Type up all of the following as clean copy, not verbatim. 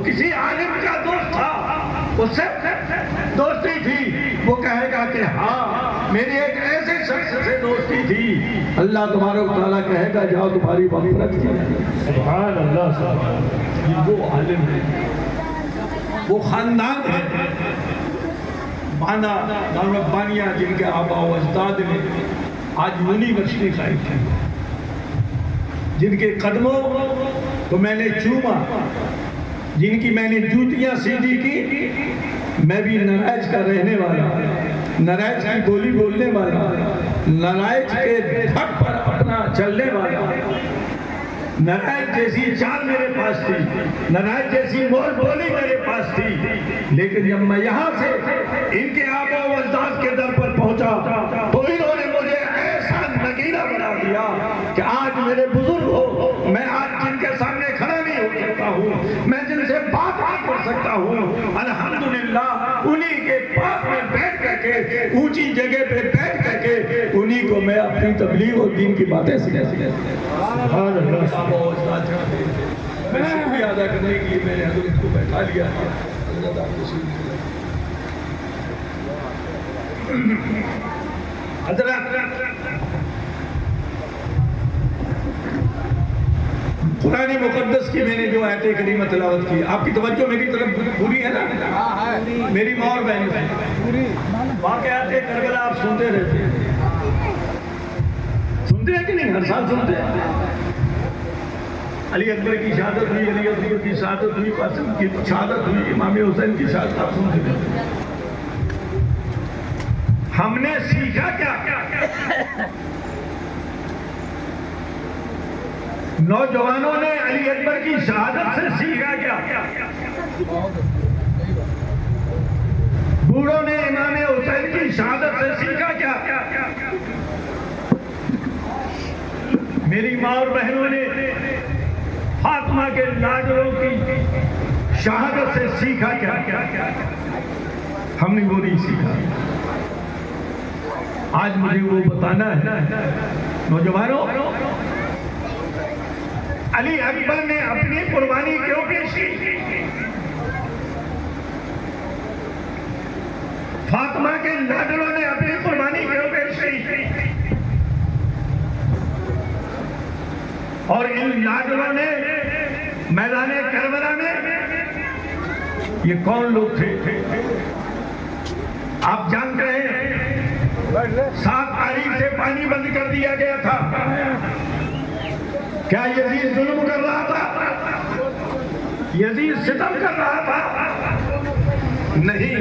کسی عالم کا دوست تھا، اس سے دوستی تھی، وہ کہے گا کہ ہاں میری ایک ایسے شخص سے دوستی تھی، اللہ تبارک و تعالیٰ کہے گا جاؤ تمہاری مغفرت کی۔ سبحان اللہ، سبحان اللہ۔ یہ وہ عالم ہے، وہ خاندان ہے، بانا دار ربانیہ جن کے آبا و اجداد نے آج یونیورسٹی قائم کی، جن کے قدموں کو میں نے چوما، جن کی میں نے جوتیاں سیدھی کی۔ میں بھی نرائج کا رہنے والا، نرائج کی بولی بولنے والا، نرائج کے دھک پر اپنا چلنے والا، نرائج جیسی چال میرے پاس تھی، نرائج جیسی بول بولی میرے پاس تھی، لیکن جب میں یہاں سے ان کے آبا و اجداد کے در پر پہنچا تو انہوں نے مجھے ایسا نگینا بنا دیا کہ آج میرے بزرگ ہو، میں آج جن کے سامنے کھڑا نہیں ہو سکتا ہوں، میں جن سے بات نہیں کر سکتا ہوں، الحمدللہ انہی کے پاس میں بیٹھ کر کے، اونچی جگہ پہ بیٹھ کر کے انہی کو میں اپنی تبلیغ اور دین کی باتیں سکھا سبحان اللہ۔ میں شکریہ ادا کرنے کے لیے میں نے حضرت کو بیٹھا لیا ہے۔ حضرت آپ کو قرآن مقدس کی میں نے جو آیت کریمہ تلاوت کی، آپ کی توجہ میری طرف پوری ہے نا؟ میری ماں اور بہن واقعات کربلا آپ سنتے رہتے ہیں، سنتے ہیں کہ نہیں؟ ہر سال سنتے ہیں۔ علی اکبر کی شہادت ہوئی، علی اکبر کی شہادت ہوئی، قاسم کی شہادت ہوئی، امام حسین کی شہادت، آپ سنتے ہیں۔ ہم نے سیکھا کیا؟ نوجوانوں نے علی اکبر کی شہادت سے سیکھا کیا؟ بوڑھوں نے امام حسین کی شہادت سے سیکھا کیا؟ میری ماں اور بہنوں نے فاطمہ کے لاڈلوں کی شہادت سے سیکھا کیا؟ ہم نے وہ نہیں سیکھا۔ آج مجھے وہ بتانا ہے نوجوانوں، علی اکبر نے اپنی قربانی کیوں پیش کی؟ فاطمہ کے لاڈلوں نے اپنی قربانی کیوں پیش کی؟ اور ان لاڈلوں نے میدان کربلا میں یہ کون لوگ تھے؟ آپ جانتے ہیں 7 تاریخ سے پانی بند کر دیا گیا تھا۔ کیا یزید ظلم کر رہا تھا؟ یزید ستم کر رہا تھا؟ نہیں،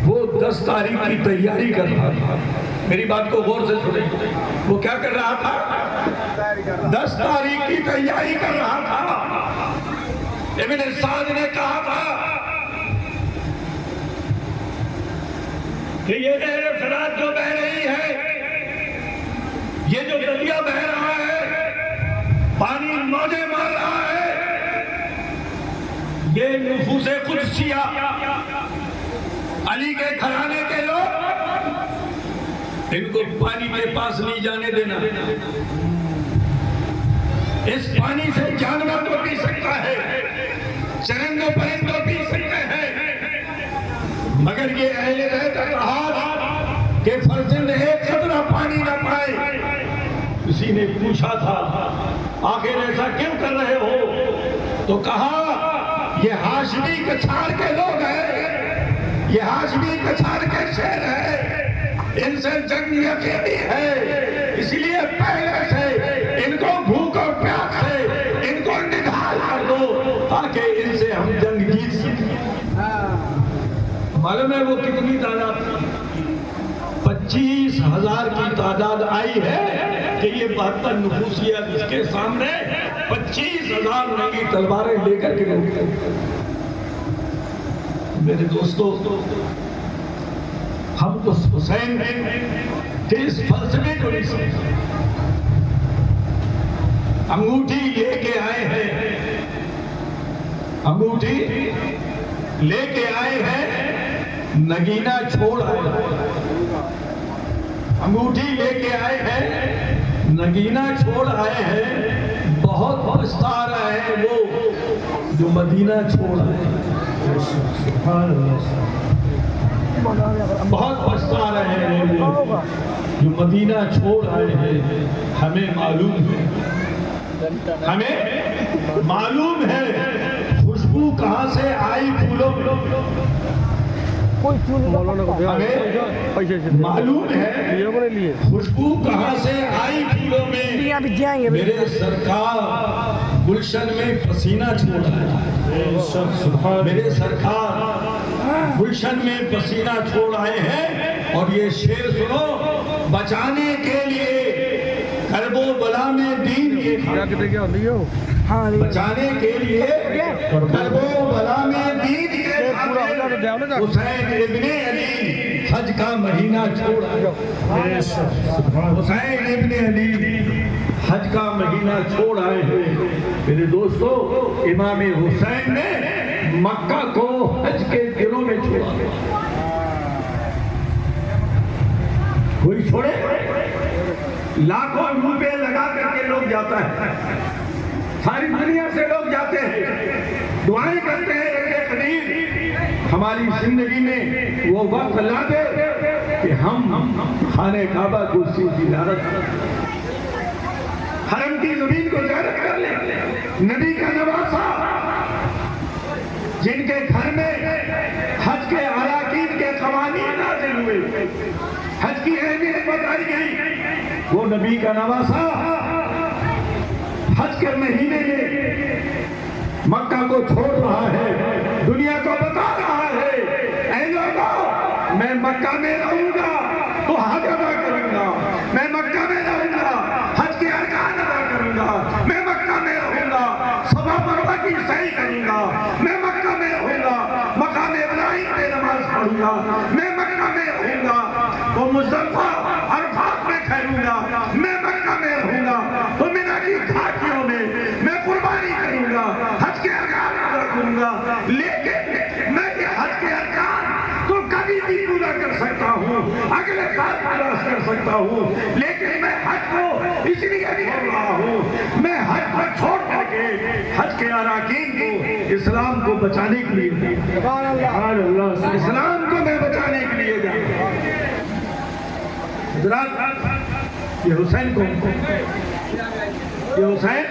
وہ 10 تاریخ کی تیاری کر رہا تھا۔ میری بات کو غور سے سنیں، وہ کیا کر رہا تھا؟ 10 تاریخ کی تیاری کر رہا تھا۔ ابن سعد نے کہا تھا کہ یہ نہر فرات جو بہ رہی ہے، یہ جو دریا بہ رہا ہے، پانی موجیں مار رہا ہے، یہ نفوس قدسیہ علی کے گھرانے کے لوگ، ان کو پانی کے پاس نہیں جانے دینا۔ اس پانی سے جانور تو پی سکتا ہے، چرند و پرند تو پی سکتے ہیں، مگر یہ اہل بیت اتحاد کہ فرزند ایک قطرہ پانی نہ پائے۔ کسی نے پوچھا تھا آخر ایسا کیوں کر رہے ہو؟ تو کہا یہ ہاشمی کچھاڑ کے لوگ ہیں، یہ ہاشمی کچھاڑ کے شہر ہے، ان سے جنگ یقینی ہے، اس لیے پہلے سے ان کو بھوک اور پیاس سے ان کو نڈھال کر دو تاکہ ان سے ہم جنگ جیت سکیں۔ معلوم ہے وہ کتنی تعداد تھی؟ 25,000 کی تعداد آئی ہے کہ یہ 72 نفوسیہ جس کے سامنے 25,000 ننگی تلواریں لے کر کے گئے۔ میرے دوستو، ہم تو حسین کے اس فلسفے کو نہیں سمجھتے۔ انگوٹھی لے کے آئے ہیں، انگوٹھی لے کے آئے ہیں، نگینہ چھوڑ آئے ہیں۔ انگوٹھی لے کے آئے ہیں، نگینہ چھوڑ آئے ہیں، بہت پچھتا رہے ہیں وہ جو مدینہ چھوڑ آئے، بہت پچھتا رہے ہیں جو مدینہ چھوڑ آئے ہیں، ہمیں معلوم ہے خوشبو کہاں سے آئی پھولوں میں، ہمیں معلوم ہے خوشبو کہاں سے آئی پھولوں میں، میرے سرکار گلشن میں پسینہ چھوڑ آئے، میرے سرکار گلشن میں پسینہ چھوڑ آئے ہیں۔ اور یہ شعر سنو، بچانے کے لیے کرب و بلا میں دین کے بچانے کے لیے کرب و بلا میں دین کے حسین ابن علی حج کا مہینہ چھوڑ آئے، حسین ابن علی حج کا مہینہ چھوڑ آئے ہیں۔ میرے دوستو، امام حسین نے مکہ کو حج کے دنوں میں چھوڑا، کوئی چھوڑے؟ لاکھوں روپے لگا کر کے لوگ جاتا ہے، ساری دنیا سے لوگ جاتے ہیں، دعائیں کرتے ہیں کہ قدیر ہماری زندگی میں وہ وقت لا دے کہ ہم خانہ کعبہ کو زیارت کریں، حرم کی زمین کو زیارت کر لیں۔ نبی کا نواسا جن کے گھر میں حج کے اراکین کے قوانین نازل ہوئے، حج کی اہمیت بتائی گئی، وہ نبی کا نواسا حج کے مہینے میں مکہ کو چھوڑ رہا ہے، دنیا کو بتا رہا ہے اے لوگوں، میں مکہ میں رہوں گا تو حج ادا کروں گا، میں مکہ میں رہوں گا حج کے ارکان ادا کروں گا، میں مکہ میں رہوں گا صفا مروہ کی سعی کروں گا، میں مکہ میں رہوں گا مقام ابراہیم پہ نماز پڑھوں گا، میں مکہ میں رہوں گا تو مزدلفہ عرفات میں ٹھہروں گا، میں مکہ میں رہوں گا تو مینا کی گھاٹیوں میں قربانی کروں گا، حج کے ارکان ادا کروں گا۔ لیکن میں یہ حج کے ارکان تو کبھی بھی پورا کر سکتا ہوں، اگلے سال پورا کر سکتا ہوں، لیکن میں حج کو اس لیے چھوڑ رہا ہوں، میں حج پر چھوڑ کر کے حج کے اراکین کو اسلام کو بچانے کے لیے، اسلام کو میں بچانے کے لیے جاؤں۔ حضرات، یہ حسین کو یہ حسین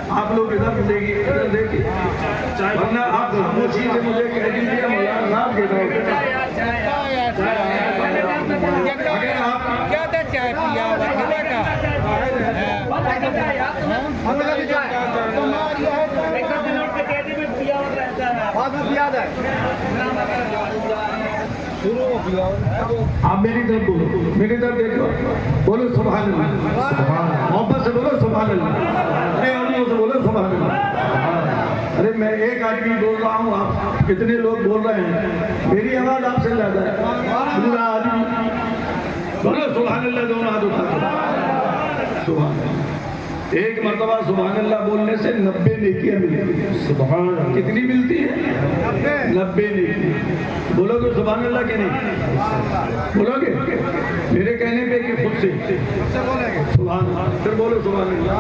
آپ لوگ ادھر دیکھیے، ادھر دیکھیے، ورنہ آپ خاموشی سے مجھے کہہ دیجیے مولانا صاحب کے دور اگر آپ کیا تھا چائے پیا آپ میری طرف بولو، میری طرف دیکھو، بولو سبحان اللہ، محبت سے بولو سبحان اللہ، اپنے آدمیوں سے بولو سبحان اللہ۔ ارے میں ایک آدمی بول رہا ہوں، آپ کتنے لوگ بول رہے ہیں، میری آواز آپ سے زیادہ ہے، پورا آدمی بولو سبحان اللہ، دونوں ہاتھ اٹھا کر سبحان اللہ۔ ایک مرتبہ سبحان اللہ بولنے سے 90 نیکیاں ملتی ہیں، سبحان اللہ، کتنی ملتی ہیں؟ 90 نیکیاں۔ بولو گے سبحان اللہ کہ نہیں؟ بولو گے میرے کہنے پہ کہ خود سے سبحان اللہ؟ پھر بولو سبحان اللہ۔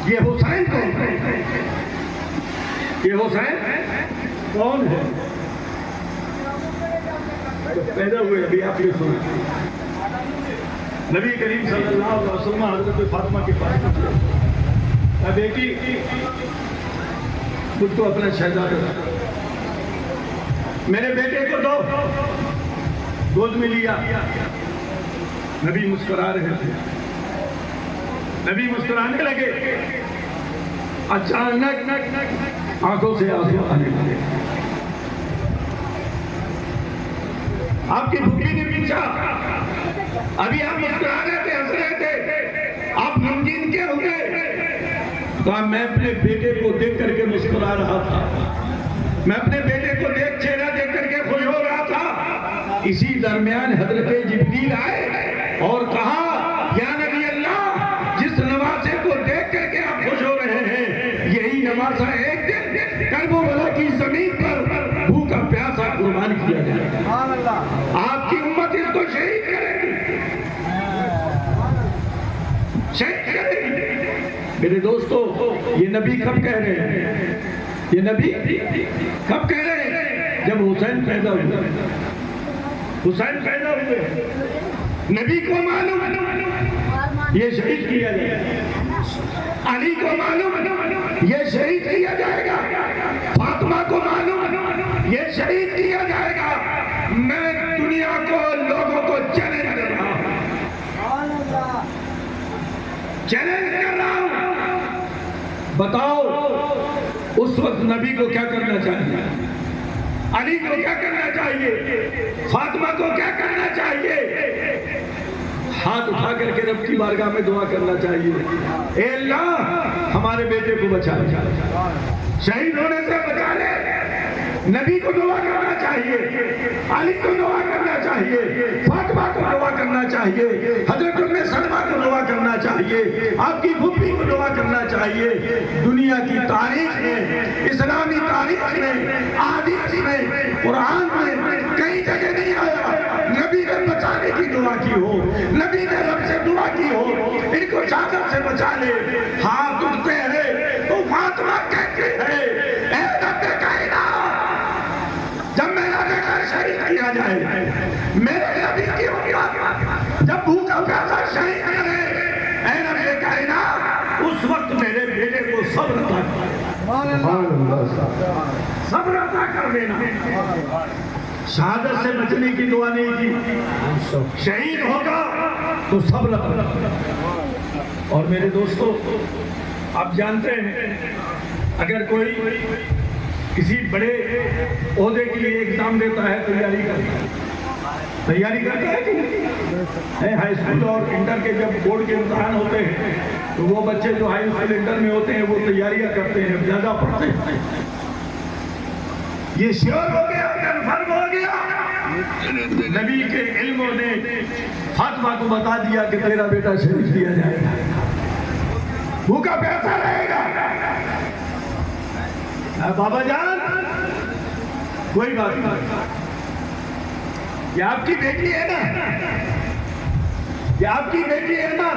یہ حسین کون ہے؟ یہ حسین کون ہے؟ پیدا ہوئے ابھی آپ یہ سنیں، نبی کریم صلی اللہ علیہ وسلم حضرت فاطمہ کے پاس پہنچے، بیٹی مجھ کو اپنا شہزادہ میرے بیٹے کو دو، گود میں لیا، نبی مسکرا رہے تھے، نبی مسکرانے لگے، اچانک آنکھوں سے آنسو آنے لگے۔ آپ کی بھوکی نے پوچھا، ابھی آپ مسکرا رہے تھے، ہنس رہے تھے، آپ غمگین کیا ہو گئے؟ کہا میں اپنے بیٹے کو دیکھ کر کے مسکرا رہا تھا، میں اپنے بیٹے کو چہرہ دیکھ کر کے خوش ہو رہا تھا۔ اسی درمیان حضرت جبریل آئے اور کہا، یا نبی اللہ، جس نواسے کو دیکھ کر کے آپ خوش ہو رہے ہیں، یہی نواسا ایک دن کرب و بلا کی زمین پر بھوکا پیاسا قربان کیا جائے گا، آپ کی امت اس کو شہید کرے گی، شہید کرے گی۔ میرے دوستو یہ نبی کب کہہ رہے ہیں؟ یہ نبی کب کہہ رہے ہیں؟ جب حسین پیدا ہوئے. حسین پیدا ہوئے نبی کو معلوم یہ شہید کیا جائے گا. علی کو معلوم یہ شہید کیا جائے گا. فاطمہ کو معلوم یہ شہید کیا جائے گا. میں دنیا کو لوگوں کو چیلنج کر رہا ہوں. چیلنج کر رہا ہوں. بتاؤ اس وقت نبی کو کیا کرنا چاہیے؟ علی کو کیا کرنا چاہیے؟ فاطمہ کو کیا کرنا چاہیے؟ ہاتھ اٹھا کر کے رب کی بارگاہ میں دعا کرنا چاہیے. اے اللہ ہمارے بیٹے کو بچا لے, شہید ہونے سے بچا لے. نبی کو دعا کرنا چاہیے, علی کو دعا کرنا چاہیے, فاطمہ کو دعا کرنا چاہیے, حضرت ام سلمہ کو دعا کرنا چاہیے, آپ کی پھوپھی کو دعا کرنا چاہیے. دنیا کی تاریخ میں, اسلامی تاریخ میں, احادیث میں, قرآن میں کئی جگہ نہیں آیا نبی نے بچانے کی دعا کی ہو, نبی نے رب سے دعا کی ہو ان کو چادر سے بچا لے. ہاتھ اٹھتے ہیں تو فاطمہ کہتے ہیں اے رب کائنات جب میرا بیٹا شہید کیا جائے, میرے نبی کی امت جب بھوکا پیاسا شہید کرے, اے رب کائنات اس وقت میرے بیٹے کو صبر عطا کر, صبر عطا کر دینا. شہادت سے بچنے کی دعا نہیں کی, شہید ہوگا تو صبر عطا. اور میرے دوستو آپ جانتے ہیں اگر کوئی کسی بڑے عہدے کے لیے ایگزام دیتا ہے تیاری کرتا ہے کہ نہیں؟ ہائی اسکول اور انٹر کے جب بورڈ کے امتحان ہوتے ہیں تو وہ بچے جو ہائی اسکول انٹر میں ہوتے ہیں وہ تیاریاں کرتے ہیں, زیادہ پڑھتے ہیں. یہ شیور ہو گیا, کنفرم ہو گیا. نبی کے علموں نے فاطمہ کو بتا دیا کہ تیرا بیٹا شہید کیا جائے گا, بھوکا پیاسا رہے گا. بابا جان کوئی بات نہیں, یہ آپ کی بیٹی ہے نا, یہ آپ کی بیٹی ہے نا,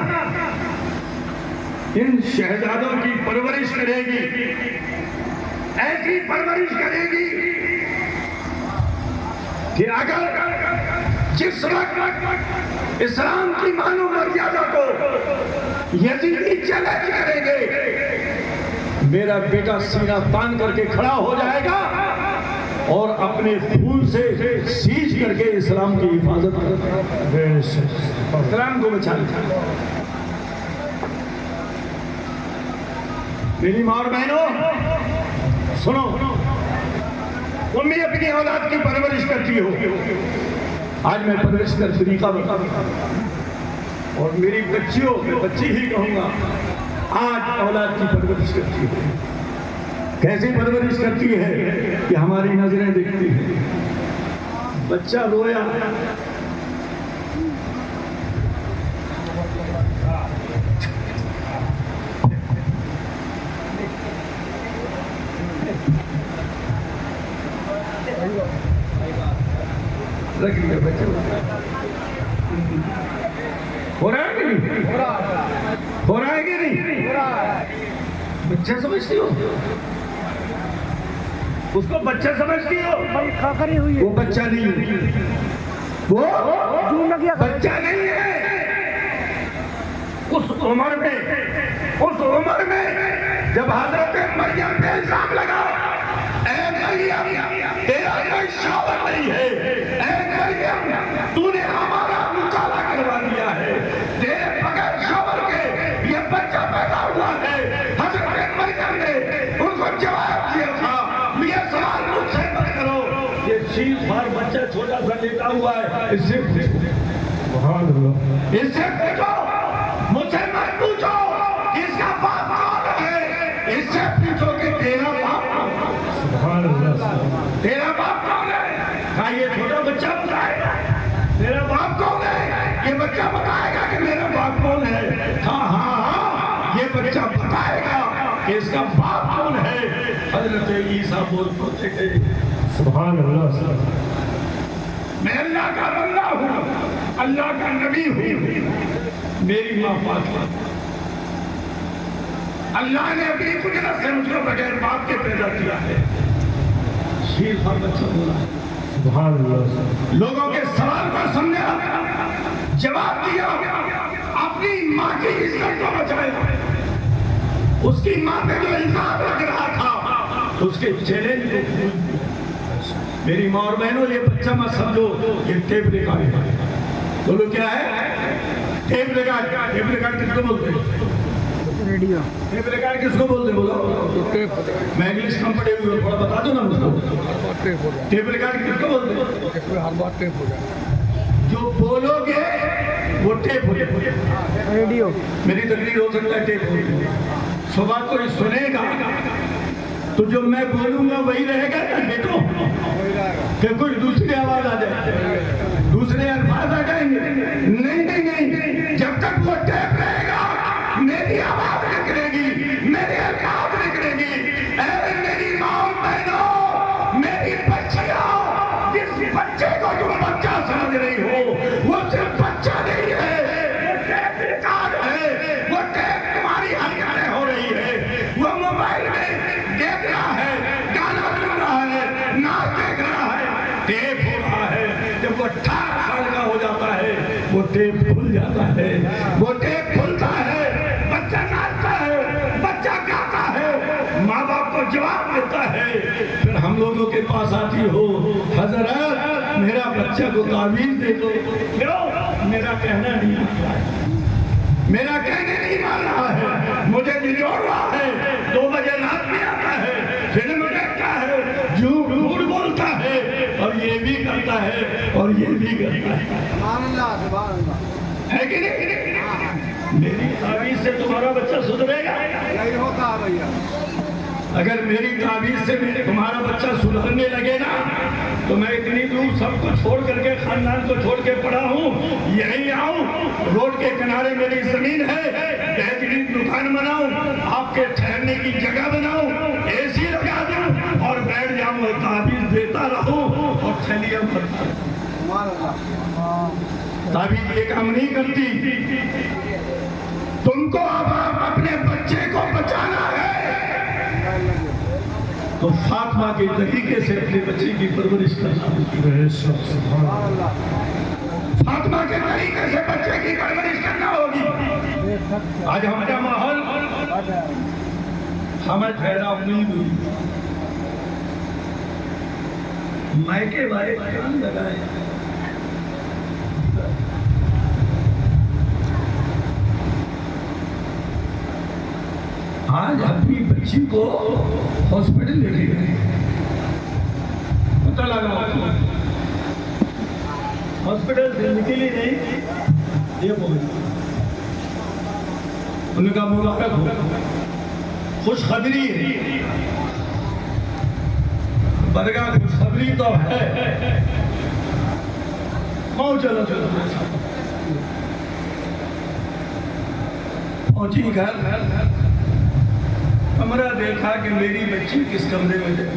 ان شہزادوں کی پرورش کرے گی, ایسی پرورش کرے گی کہ اگر جس وقت اسلام کی معنی مریادہ کو یزیدی چیلنج کریں گے میرا بیٹا سینہ تان کر کے کھڑا ہو جائے گا اور اپنے خون سے سیچ کر کے اسلام کی حفاظت کرے گا, اسلام کو بچا لے گا. میری ماں اور بہنوں سنو, تم بھی اپنی اولاد کی پرورش کرتی ہو. آج میں پرورش کا طریقہ بتاؤں اور میری بچیوں, میں بچی ہی کہوں گا, آج اولاد کی پرورش کرتی ہے. کیسے پرورش کرتی ہے کہ ہماری نظریں دیکھتی ہیں. بچہ رویا رکھ لیا, بچہ ہو رہا ہے کہ نہیں, ہو رہا ہے کہ نہیں؟ بچہ سمجھتی ہو, اس کو بچہ سمجھتی ہو, وہ بچہ نہیں ہے, وہ بچہ نہیں ہے. اس عمر میں جب حضرت مریم پہ الزام لگا اے مریم تیرا کوئی شوہر نہیں ہے, اے مریم تو نے ہمارا مطالعہ کروا دیا ہے, تیرے بغیر شوہر کے یہ بچہ پیدا ہوا ہے. حضرت مریم نے ان کو جواب دیا تھا یہ سوال مجھ سے مت کرو, یہ چیز بار بچہ چھوٹا سا لیٹا ہوا ہے, اس سے پوچھو, مجھ سے مت پوچھو اس کا باپ کون ہے, اس سے پوچھو کہ تیرا باپ کون ہے. کہا یہ چھوٹا بچہ بتائے گا میرا باپ کون ہے, یہ بچہ بتائے گا کہ میرا باپ کون ہے. ہاں یہ بچہ بتائے گا کہ اس کا باپ کون ہے. حضرت عیسیٰ بول پہنچے گئے سبحان اللہ, میں اللہ کا بندہ ہوں, اللہ کا نبی ہوں. میری ماں فاطمہ اللہ نے اپنی قدرت سے مجھ کو بغیر باپ کے پیدا کیا ہے. شیر کا بچہ بولا سبحان اللہ. لوگوں کے سوال کو سمجھا, جواب دیا, اپنی ماں کی عزت کو بچایا. اس کی ماں پہ جو الزام لگ رہا تھا اس کے چیلنج کو. میری ماں اور بہنوں, یہ بچہ مت سمجھو یہ ٹیپ ریکارڈ ہے. بولو کیا ہے؟ Tape record. ٹیپ ریکارڈ کس کو بولتے ہیں؟ ریڈیو. ٹیپ ریکارڈ کس کو بولتے ہیں؟ بولو. میں انگلش کم پڑھی ہوئی ہوں, تھوڑا بتا دو نا مجھ کو. ٹیپ ریکارڈ کس کو بولتے ہیں؟ ہر بات ٹیپ ہو جائے. جو بولو گے وہ ٹیپ ہو جائے. ریڈیو. میری تقریر ہو سکتا ہے ٹیپ ہو جائے. صبح کوئی سنے گا تو جو میں بولوں گا وہی رہے گا یا بیٹو کہ کوئی دوسری آواز آ جائے, دوسرے الفاظ آ جائیں گے؟ نہیں نہیں نہیں, جب تک وہ ٹیپ رہے گا میری آواز نکلے گی, میرے الفاظ نکلے گی. اے میری ماں بہنوں, میری بچیاں, جس بچے کو تم بچہ سمجھ رہی ہو وہ صرف بچہ نہیں ہے, وہ ٹیپ ریکارڈ ہے. وہ ٹیپ تمہاری حرکتیں ہو رہی ہے, وہ موبائل میں دیکھ رہا ہے, گانا سن رہا ہے, ناچ دیکھ رہا ہے, ٹیپ ہو رہا ہے. جب وہ 18 سال کا ہو جاتا ہے وہ ٹیپ کھل جاتا ہے. وہ ٹیپ کھلتا ہے, بچہ ناچتا ہے, بچہ گاتا ہے, ماں باپ کو جواب دیتا ہے. پھر ہم لوگوں کے پاس آتی ہو, حضرت میرا بچہ کو تعویذ دے دو. کیوں؟ میرا کہنا نہیں مان رہا ہے, میرا کہنے نہیں مان رہا ہے, مجھے نچوڑ رہا ہے, 2 بجے رات میں آتا ہے, پھر مجھے کہتا ہے, جھوٹ بولتا ہے, اور یہ بھی کرتا ہے اور یہ بھی کرتا ہے. سبحان اللہ, سبحان اللہ. ہے کہ نہیں؟ میری تعویذ سے تمہارا بچہ سدھرے گا؟ نہیں ہوتا بھیا. اگر میری تعویذ سے تمہارا بچہ سدھرنے لگے نا تو میں اتنی دور سب کو چھوڑ کر کے, خاندان کو چھوڑ کے پڑا ہوں, یہیں آؤں, روڈ کے کنارے میری زمین ہے, بہترین دکان بناؤں, آپ کے ٹھہرنے کی جگہ بناؤں, اے سی لگا دوں اور بیٹھ جاؤں, تعویذ دیتا رہوں اور تھیلیاں بھرتا رہوں. تعویذ یہ کام نہیں کرتی. تم کو اب اپنے بچے کو بچانا ہے تو فاطمہ کے طریقے سے اپنے بچے کی پرورش کرنا. فاطمہ کے طریقے سے بچے کی پرورش کرنا ہوگی. آج ہمارا ماحول ہمیں ٹھہرا امید ہوئی, مائکے والے کان لگائے, آج اپنی بچی کو ہاسپٹل لے کے گئے, پتہ لگا ہاسپٹل سے نکلی نہیں, یہ بول ان کا مبارک ہو, خوشخبری ہے. برگا خوشخبری تو ہے, چلو چلو پہنچی گھر, کمرہ دیکھا کہ میری بچی کس کمرے میں جائے,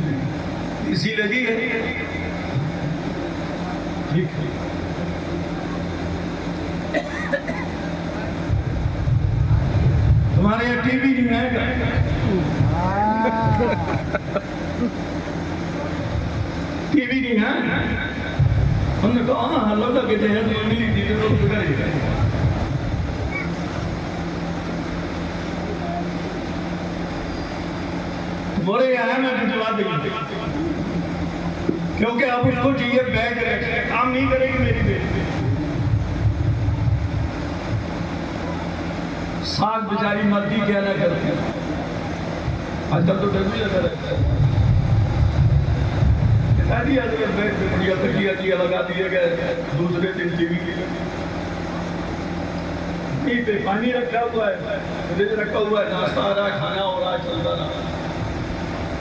اسی لگی ہے. ٹھیک ہے, تمہارے یہاں ٹی وی نہیں ہے گا؟ ٹی وی نہیں ہے؟ ہم نے کہا ہاں لوگ کہتے ہیں تو ملی تھی تو لوگ بگڑ گئے. تمہارے یہاں میں جواب دیں, کیونکہ اب اس کو چاہیے بیٹھ رکھے, کام نہیں کرے گی میری بیٹی. ساگ بیچاری مرضی کیا نہ کرتی, آج کل تو ڈر بھی لگا رہتا ہے. تکیا لگا دیے گئے, دوسرے دن ٹی وی پہ پانی رکھا ہوا ہے, فریج رکھا ہوا ہے, ناشتہ آ رہا ہے, کھانا ہو رہا ہے, چلتا رہا.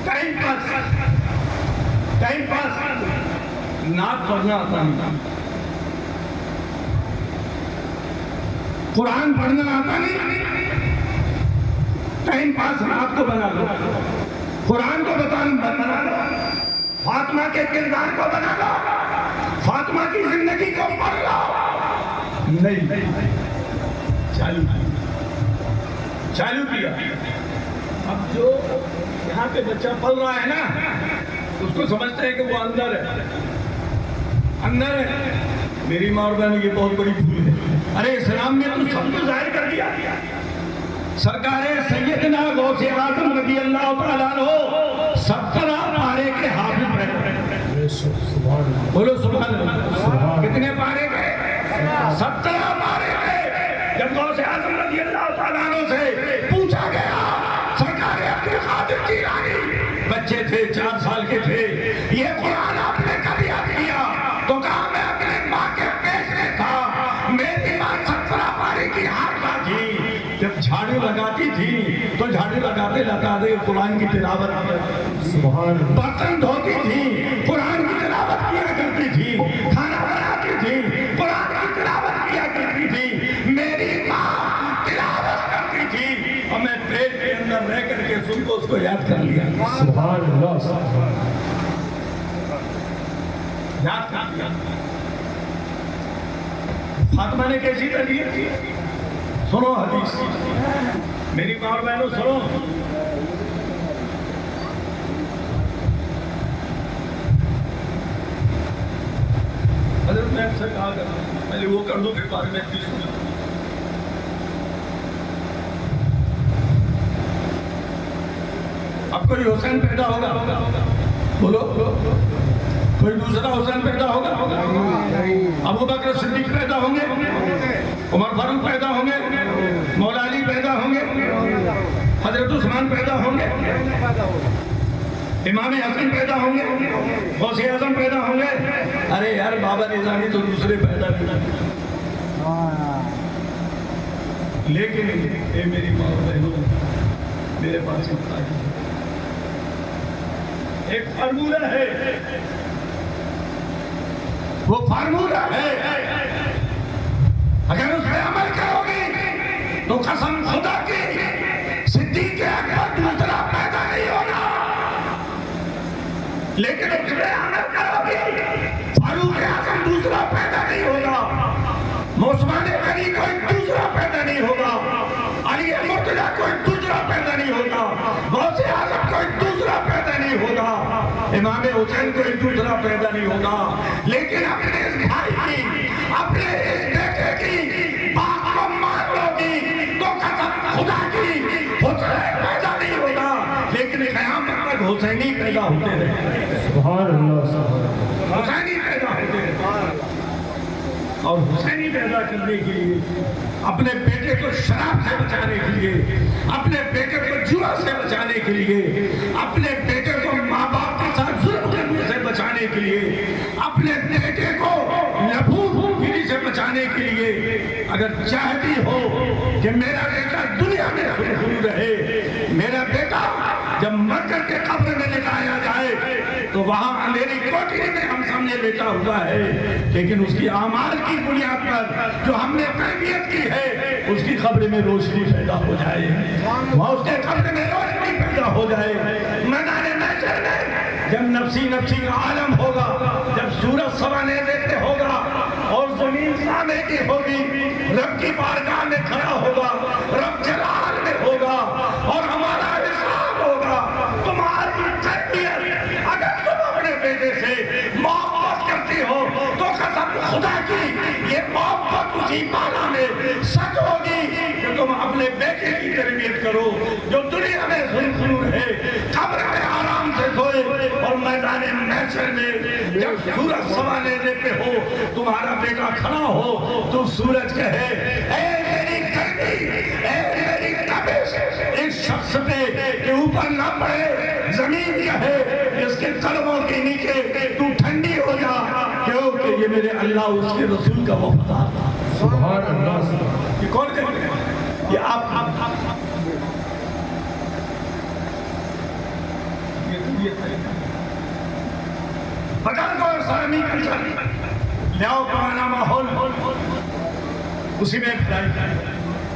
ٹائم پاس نعت پڑھنا آتا نہیں, قرآن پڑھنا آتا نہیں, ٹائم پاس رات کو بنا لو, قرآن کو بنا لو, فاطمہ کے کردار کو بنا لو, فاطمہ کی زندگی کو پڑھ لو. نہیں, چالو کیا. یہاں پہ بچہ پل رہا ہے نا، اس کو سمجھتے ہیں کہ وہ اندر ہے، اندر ہے۔ میری ماں اور بہن یہ بہت بڑی بھول ہے۔ ارے اسلام نے تو سب کو ظاہر کر دیا۔ سرکار سیدنا غوث اعظم رضی اللہ تعالیٰ عنہ 17 پارے کے حافظ رہے۔ بولو سبحان اللہ۔ کتنے پارے کے؟ 17 پارے کے۔ جب غوث اعظم رضی اللہ تعالیٰ عنہ سے پوچھا گیا، سرکار عبد القادر جیلانی بچے تھے، 4 سال کے تھے، یہ قرآن آپ نے کبھی یاد کیا؟ تو کہا میں اپنے ماں کے پیٹ میں تھا، میری ماں 17 پارے کی حافظہ تھی۔ جب جھاڑو لگاتی تھی تو جھاڑو لگاتے لگاتے قرآن کی تلاوت، برتن دھوتی تھی قرآن کی تلاوت کیا کرتی تھی، کھانا بناتی تھی قرآن کی تلاوت کیا کرتی تھی، میری ماں تلاوت کرتی تھی اور میں پیٹ کے اندر رہ کر کے سن کو اس کو یاد کر لیا۔ سبحان اللہ، یاد کر لیا۔ فاطمہ نے کیسی تربیت کی؟ سنو حدیث، میری ماں اور بہنوں سنو۔ حضرت میں اکثر کہا کرتا ہوں، پہلے وہ کر دوں پھر بعد میں چیز سنو۔ اب کوئی حسین پیدا ہوگا، بولو کوئی دوسرا حسین پیدا ہوگا؟ ابو بکر صدیق پیدا ہوں گے، عمر فاروق پیدا ہوں گے، مولا علی پیدا ہوں گے، حضرت عثمان پیدا ہوں گے، امام حسن پیدا ہوں گے، غوث اعظم پیدا ہوں گے۔ ارے یار بابا نظامی تو دوسرے پیدا ہوئے، لیکن اے میری ماں اور بہنوں، میرے پاس ایک فارمولہ ہے، وہ فارمولہ ہے، اگر اس پہ عمل کرو گے تو قسم خدا کی صدیق اکبر دوسرا پیدا نہیں ہوگا، لیکن اس پہ عمل کرو گے فاروق اعظم دوسرا پیدا نہیں ہوگا، عثمان غنی کوئی دوسرا پیدا نہیں ہوگا، علی مرتضیٰ کوئی دوسرا پیدا نہیں ہوگا، غوث اعظم کوئی دوسرا پیدا نہیں ہوگا، امام حسین کوئی دوسرا پیدا نہیں ہوگا، لیکن اپنے اس بھائی کی، اپنے اس بیٹے کی بات کو مان لو گی تو قسم خدا کی حسین پیدا نہیں ہوگا، لیکن قیامت تک حسینی پیدا ہوتے رہے۔ سبحان اللہ، حسینی پیدا ہوتے رہے۔ اور حسینی پیدا کرنے کے لیے، اپنے بیٹے کو شراب سے بچانے کے لیے، اپنے بیٹے کو جوا سے بچانے کے لیے، اپنے بیٹے کو ماں باپ کے ساتھ ظلم کرنے سے بچانے کے لیے، اپنے بیٹے کو نبوت گیری سے بچانے کے لیے، اگر چاہتی ہو کہ میرا بیٹا دنیا میں خوشحال رہے، میرا بیٹا جب مر کر کے قبر میں لٹایا جائے تو وہاں اندھیری کوٹری میں ہم سامنے بیٹا ہوا ہے، لیکن اس کی اعمال کی بنیاد پر جو ہم نے تربیت کی ہے اس کی قبر میں روشنی پیدا ہو جائے، وہاں اس کے قبر میں روشنی پیدا ہو جائے۔ میدان محشر میں جب نفسی نفسی عالم ہوگا، جب سورج سوانے دیتے ہوگا اور زمین سامنے کی ہوگی، رب کی بارگاہ میں کھڑا ہوگا، رب جلال میں ہوگا اور ہمارا حساب ہوگا۔ تمہاری تربیت اگر تم اپنے بیٹے سے محبت کرتی ہو تو قسم خدا کی یہ محبت اسی معنی میں سچ ہوگی کہ تم اپنے بیٹے کی تربیت کرو جو دنیا میں سنسون ہے، قبر میں آرام سے سوئے اور میدان محشر میں جب سورج سوانے دیتے ہو تمہارا بیٹا کھڑا ہو تو سورج کہے اے میری گردی، اے میری تپش اس شخص پہ کے اوپر نہ پڑے، زمین کہے اس کے قدموں کے نیچے تو ٹھنڈی ہو جا، کیونکہ یہ میرے اللہ اس کے رسول کا وفادار تھا۔ سبحان اللہ۔ یہ کون کہتے ہیں؟ یہ آپ بدل کو اسلامی کلچر لیاؤ، پرانا ماحول اسی میں پھیلائی۔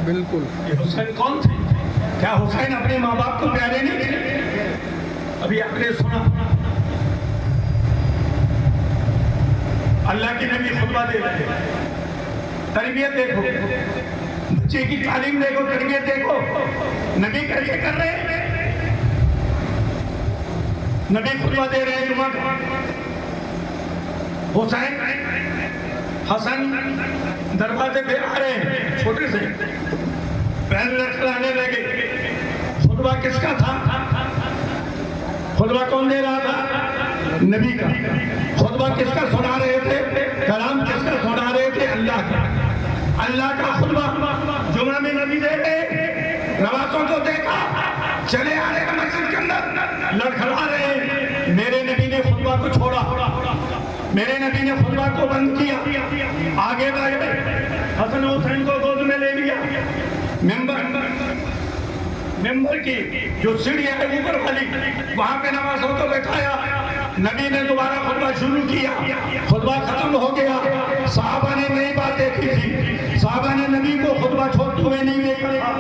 بالکل۔ یہ حسین کون تھے؟ کیا حسین اپنے ماں باپ کو پیارے نہیں تھے؟ ابھی آپ نے سنا اللہ کے نبی خطبہ دے رہے ہیں، تربیت دیکھو، بچے کی تعلیم دیکھو، تربیت دیکھو، نبی کیسے کر رہے ہیں؟ نبی خطبہ دے رہے ہیں جمعہ کا، حسین حسن دروازے پہ آ رہے ہیں، چھوٹے سے پیر لٹکانے لگے. خطبہ کس کا تھا؟ خطبہ کون دے رہا تھا؟ نبی کا. خطبہ کس کا سنا رہے تھے؟ کلام کس کا سنا رہے تھے؟ اللہ کا. اللہ کا خطبہ جمعہ میں نبی دے رہے. نوازوں کو دیکھا چلے آ رہے ہیں مسجد کے اندر، لڑکھڑا رہے ہیں. میرے نبی نے خطبہ کو چھوڑا، میرے نبی نے خطبہ کو بند کیا، آگے بڑھے، حسن حسین کو گود میں لے لیا. ممبر کی جو سیڑھی ہے اوپر والی، وہاں پہ نمازوں کو بٹھایا. نبی نے دوبارہ خطبہ شروع کیا. خطبہ ختم ہو گیا. صحابہ نے نئی بات دیکھی تھی، صحابہ نے نبی کو خطبہ چھوڑتے ہوئے نہیں دیکھا.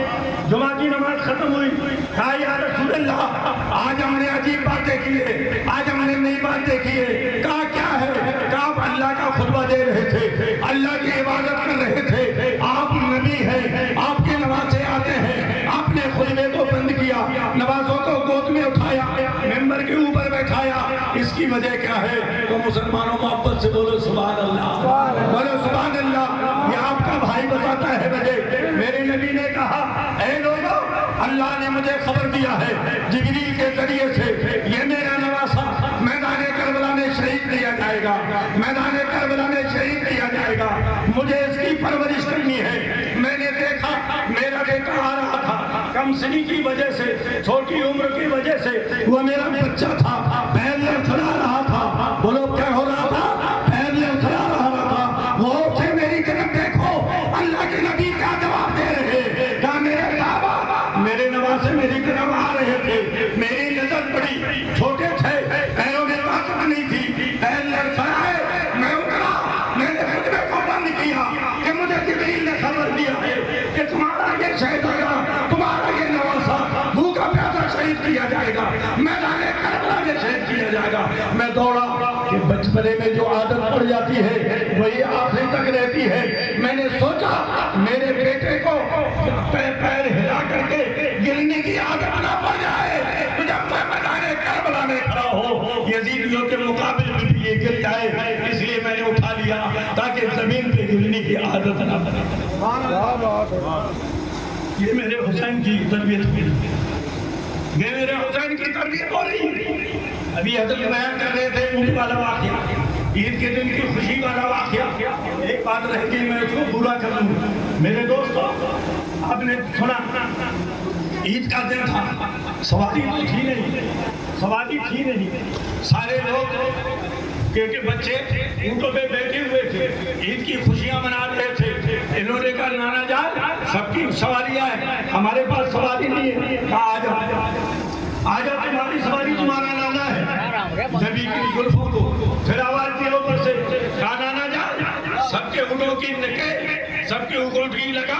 جمعہ کی نماز ختم ہوئی. کہا یا رسول اللہ، آج ہم نے عجیب بات دیکھی ہے، آج ہم نے نئی بات دیکھی ہے. کہا کیا ہے؟ کہا آپ اللہ کا خطبہ دے رہے تھے، اللہ کی عبادت کر رہے تھے، آپ نبی ہیں، آپ کے نوازے آتے ہیں، آپ نے خطبے کو بند کیا، نوازوں کو گود میں اٹھایا، ممبر کے اوپر بیٹھایا. اس کی وجہ کیا ہے؟ تو مسلمانوں محبت سے بولو سبحان اللہ، بولو سبحان اللہ. یہ آپ کا بھائی بتاتا ہے وجہ. میرے نبی نے کہا اے لوگوں، اللہ نے مجھے خبر دیا ہے جبریل کے ذریعے سے، یہ میرا نواسا میدان کربلا میں شہید کیا جائے گا، میدان کربلا میں شہید کیا جائے گا. مجھے اس کی پرورش کرنی ہے. میں نے دیکھا میرا بیٹا آ رہا تھا، کم سنی کی وجہ سے، چھوٹی عمر کی وجہ سے وہ میرا بچہ تھا، پیر لڑکھڑا رہا تھا. بولو کیا ہو رہا تھا؟ پیر لڑکھڑا رہا تھا. وہ اٹھے میری طرف دیکھو، اللہ کے نبی کیا جواب دے رہے. کہا میرے بابا، میرے نواسے میری طرف آ رہے تھے، میری نظر پڑی، چھوٹے تھے، پیروں میں طاقت نہیں تھی، پیر لڑکھڑائے، میں اترا، میں نے خطبے کو بند کیا کہ مجھے جبریل نے خبر دیا ہے کہ تمہارا یہ شہید ہوگا، تمہارا یہ نواسا بھوکا پیاسا شہید کیا جائے گا، میدان کربلا میں شہید کیا جائے گا. میں دوڑا کہ بچپنے میں جو عادت پڑ جاتی ہے وہی آخری تک رہتی ہے. میں نے سوچا میرے بیٹے کو پیر ہلا کر کے گرنے کی عادت نہ پڑ جائے، تو جب میں میدان کربلا میں کھڑا ہو یزیدیوں کے مقابل میں بھی یہ گر جائے، اس لیے میں نے اٹھا لیا تاکہ زمین پہ گرنے کی عادت نہ پڑے. یہ میرے حسین کی تربیت ہوئی، یہ میرے حسین کی تربیت ہو رہی. ابھی حضرت بیان کر رہے تھے اونٹ والا واقعہ، عید کے دن کی خوشی والا واقعہ. ایک بات رہ گئی، میں اس کو پورا کر لوں. میرے دوستو، آپ نے سنا عید کا دن تھا، سواری تھی نہیں، سواری تھی نہیں. سارے لوگ کے بچے اونٹوں پہ بیٹھے ہوئے تھے، عید کی خوشیاں منا رہے تھے. انہوں نے کہا نانا جان سب کی سواریاں ہیں، ہمارے پاس سواری نہیں ہے. کہا آجا تمہاری سواری تمہارا نانا ہے. نبی کی زلفوں کو پھر آواز دیا اوپر سے، کہا نانا جان سب کے اونٹوں کی نکے، سب کے اوپر بھی لگا،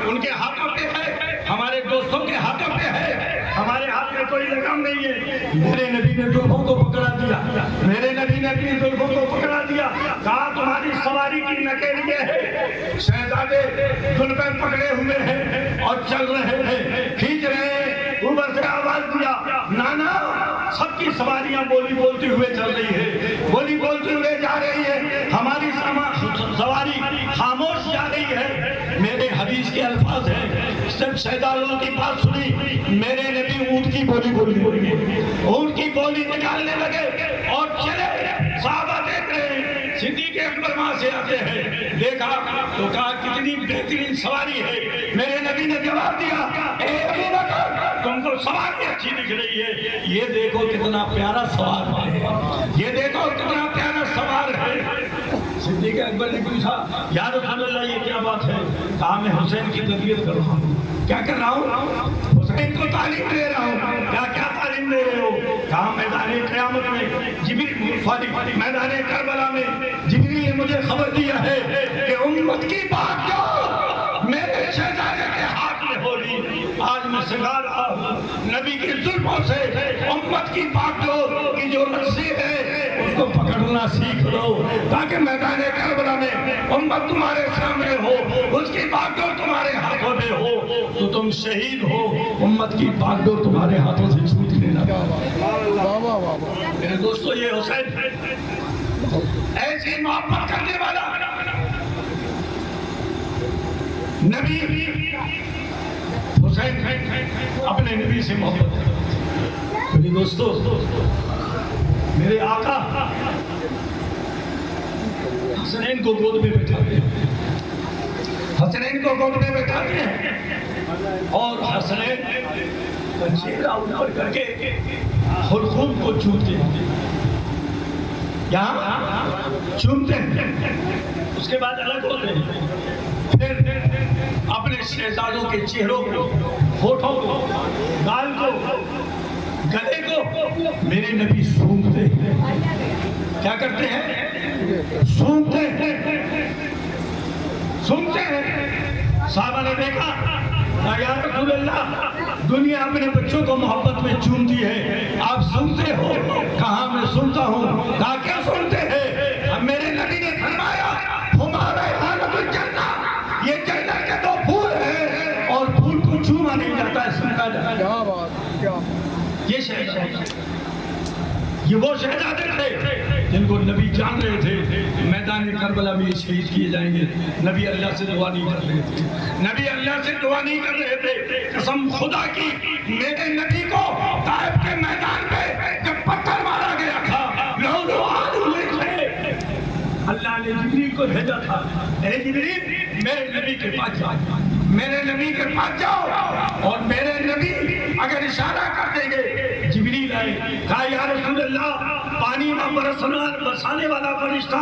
ان کے ہاتھوں پہ ہے، ہمارے دوستوں کے ہاتھوں پہ ہے، ہمارے ہاتھ میں کوئی لگام نہیں ہے. میرے نبی نے زلفوں کو پکڑا دیا، میرے نبی نے اپنی زلفوں کو پکڑا دیا. کہا تمہاری سواری کی نکیل یہ ہے، شہزادے زلفیں پکڑے ہوئے ہیں اور چل رہے ہیں، کھینچ رہے ہیں. اوپر سے آواز دیا، نانا سب کی سواریاں بولی بولتی ہوئے چل رہی ہے، بولی بولتے ہوئے جا رہی ہے، ہماری سواری خاموش جا رہی ہے. میرے حدیث کے الفاظ ہیں، جب شہزادوں کی بات سنی میرے نبی اونٹ کی بولی اونٹ کی بولی نکالنے لگے اور چلے. صحابہ دیکھ رہے ہیں، صدیق اکبر وہاں سے آتے ہیں، دیکھا تو کہا کتنی بہترین سواری ہے. میرے نبی نے جواب دیا، اے ابو بکر تم کو سواری اچھی دکھ رہی ہے، یہ دیکھو کتنا پیارا سوار ہے، یہ دیکھو کتنا پیارا سوار ہے. صدیق اکبر نے پوچھا یا رسول اللہ یہ کیا بات ہے؟ کہا میں حسین کی تربیت کر رہا ہوں. کیا کر رہا ہوں؟ حسین کو تعلیم دے رہا ہوں. کیا تعلیم دے رہے ہو؟ کہا میدان قیامت میں میدان کربلا میں جبریل نے مجھے خبر دیا ہے کہ امت کی بات جو میرے شہزادے کے ہاتھ میں ہوگی. آج میں سکھا رہا ہوں نبی کی زلفوں سے امت کی بات کی جو رسی ہے اس کو پکڑنا سیکھ لو تاکہ میدان کربلا میں امت تمہارے سامنے ہو، اس کی بات تمہارے ہاتھوں میں ہو تو تم شہید ہو، امت کی بات تمہارے ہاتھوں سے چھوٹ لینا. میرے دوستو یہ حسین ایسی محبت کرنے والا نبی حسین اپنے نبی سے محبت کرتا ہے۔ میرے دوستو میرے آقا حسنین کو گود میں بٹھاتے ہیں، حسنین کو گود میں بٹھاتے ہیں اور حسنین کا چہرہ اٹھا کر کے حلقوم کو چومتے ہیں، یہاں چومتے ہیں، اس کے بعد الگ ہوتے ہیں، پھر اپنے شہزادوں کے چہروں کو، ہونٹوں کو، گال کو، گلے کو میرے نبی سونگتے ہیں۔ کیا کرتے ہیں؟ سونگتے ہیں، سونگتے ہیں۔ صحابہ نے دیکھا یا رسول اللہ دنیا اپنے بچوں کو محبت میں چومتی ہے، آپ سنتے ہو؟ کہاں میں سنتا ہوں۔ کہا کیا سنتے ہیں؟ اب میرے نبی نے فرمایا ہمارا حالت الجنہ، یہ جنت کے دو پھول ہیں اور پھول کو چوما نہیں جاتا ہے، سنتا جاتا ہے۔ یہ شہزادے، یہ وہ شہزادے تھے جن کو نبی جان رہے تھے میدان کربلا میں یہ شہید کیے جائیں گے، نبی اللہ سے دعا نہیں کر رہے تھے، نبی اللہ سے دعا نہیں کر رہے تھے۔ قسم خدا کی میرے نبی کو طائف کے میدان پہ جب پتھر مارا گیا تھا لہو آگ ہوئے تھے، اللہ نے جبریل کو بھیجا تھا، اے جبریل میرے نبی کے پاس جاؤ، میرے نبی کے پاس جاؤ، اور میرے نبی اگر اشارہ کر دیں گے جبریل آئے، کہا یا رسول اللہ پانی میں برسانے والا فرشتہ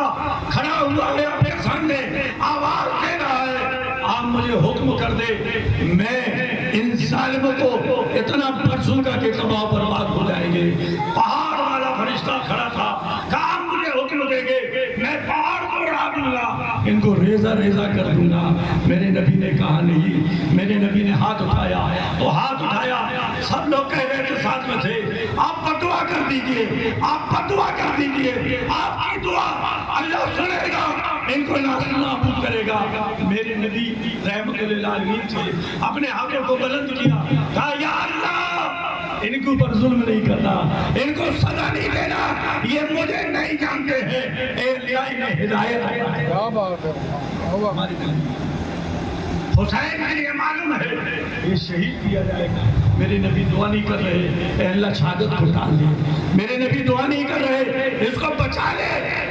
کھڑا ہوا ہے اپنے سامنے، آواز دے رہا ہے، آپ مجھے حکم کر دے میں ان ظالموں کو اتنا برسوں کا کہ تباہ برباد ہو جائیں گے۔ پہاڑ والا فرشتہ کھڑا تھا، کہا آپ مجھے حکم دیں گے میں پہاڑ کو اڑا دوں گا، ان کو ریزہ ریزہ کر دوں گا۔ میرے نبی نے کہا نہیں، میرے نبی نے ہاتھ اٹھایا تو ہاتھ اٹھایا، سب لوگ کہہ رہے تھے ساتھ میں تھے آپ بدعا کر دیجئے، آپ بدعا کر دیجئے، آپ کی دعا اللہ سنے گا، ان کو نابود کرے گا۔ میرے نبی رحمت للعالمین تھے، اپنے ہاتھوں کو بلند کیا، کہا یا اللہ ان کے اوپر ظلم نہیں کرنا، ان کو سزا نہیں دینا، یہ مجھے نہیں جانتے ہیں، اے اللہ انہیں ہدایت ہے۔ حسین کے لیے معلوم ہے یہ شہید کیا جائے گا، میرے نبی دعا نہیں کر رہے اے اللہ شہادت کو ڈال دے، میرے نبی دعا نہیں کر رہے اس کو بچا لے،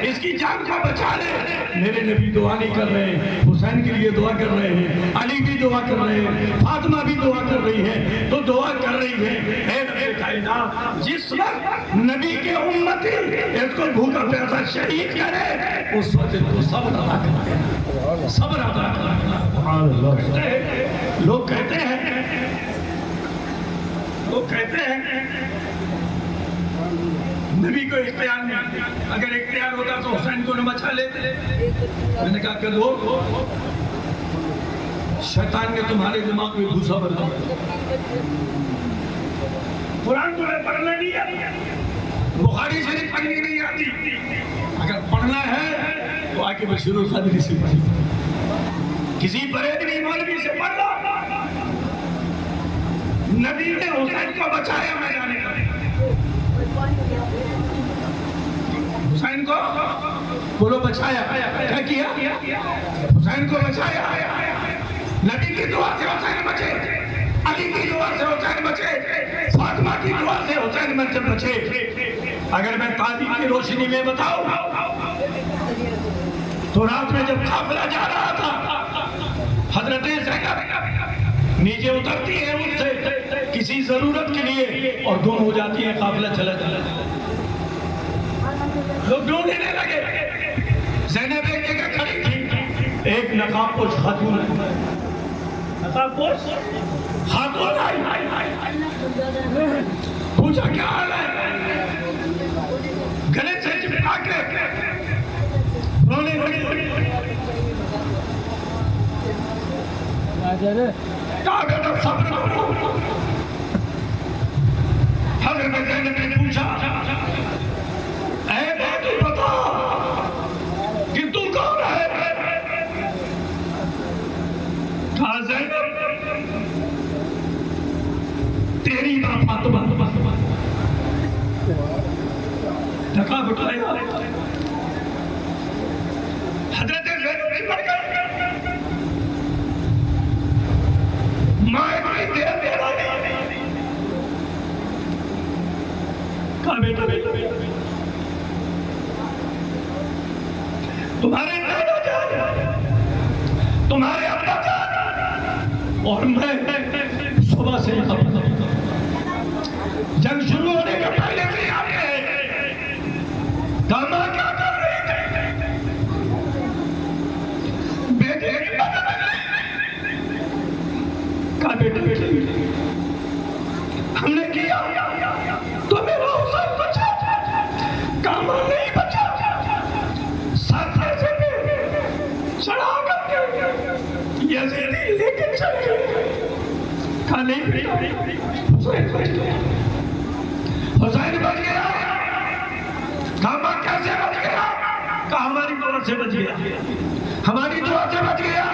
اس کی جان کو بچا لے، میرے نبی دعا نہیں کر رہے حسین کے لیے دعا کر رہے ہیں، علی بھی دعا کر رہے ہیں، فاطمہ بھی دعا کر رہی ہے، تو دعا کر رہی ہے اے رب کائنات جس وقت نبی کے امتی اس کو بھوکا پیاسا شہید کرے اس وقت ان کو صبر عطا کر دے، صبر عطا کر دے۔ لوگ کہتے ہیں نبی کو اختیار نہیں، اگر اختیار ہوتا تو حسین کو نہ بچا لیتے۔ میں نے کہا کہ لوگ شیطان نے تمہارے دماغ میں بھوسا بھر دیا، قرآن تمہیں پڑھنا نہیں آتی، بخاری شریف پڑھنی نہیں آتی، اگر پڑھنا ہے تو آگے بشیر القادری سے پڑھی، کسی بریلوی مولوی سے پڑھ لو، نبی نے حسین کو بچایا میدان کربلا، حسین کو بولو بچایا، کیا کیا؟ حسین کو بچایا، نبی کی دعا سے حسین بچے، علی کی دعا سے حسین بچے، فاطمہ کی دعا سے حسین بچے۔ اگر میں تاریخ کی روشنی میں بتاؤں تو رات میں جب قافلہ جا رہا تھا حضرت زینب نیچے اترتی ہیں ان سے کسی ضرورت کے لیے اور گم ہو جاتی ہیں، قافلہ چلا چلا لوگ ڈھونڈنے لگے، زینب ایک جگہ کھڑی تھی، ایک نقاب پوش خاتون آئی، پوچھا کیا حال ہے، گلے سے چپکا کے رونے لگی، کہا بیٹا صبر کرو۔ حضرت زینب نے پوچھا اے بات بتا کہ تو کون ہے؟ کہا زینب تیری ماں فاطمہ، کہا بیٹا تمہارے دادا جان، تمہارے ابا جان اور میں صبح سے جنگ شروع ہونے کے پہلے سے آپ کہا ماں کیا کر رہی تھی؟ بیٹے کہا بیٹے ہم نے کیا تو میرا حسین بچا، کاما نہیں بچا، ساتھ سے چڑھا کر کے یزیدی لے کے چل گئے، کہا نہیں بیٹا حسین بچ گیا، حسین بچ گیا، کاما کیسے بچ گیا؟ کہا ہماری دعا سے بچ گیا، ہماری دعا سے بچ گیا،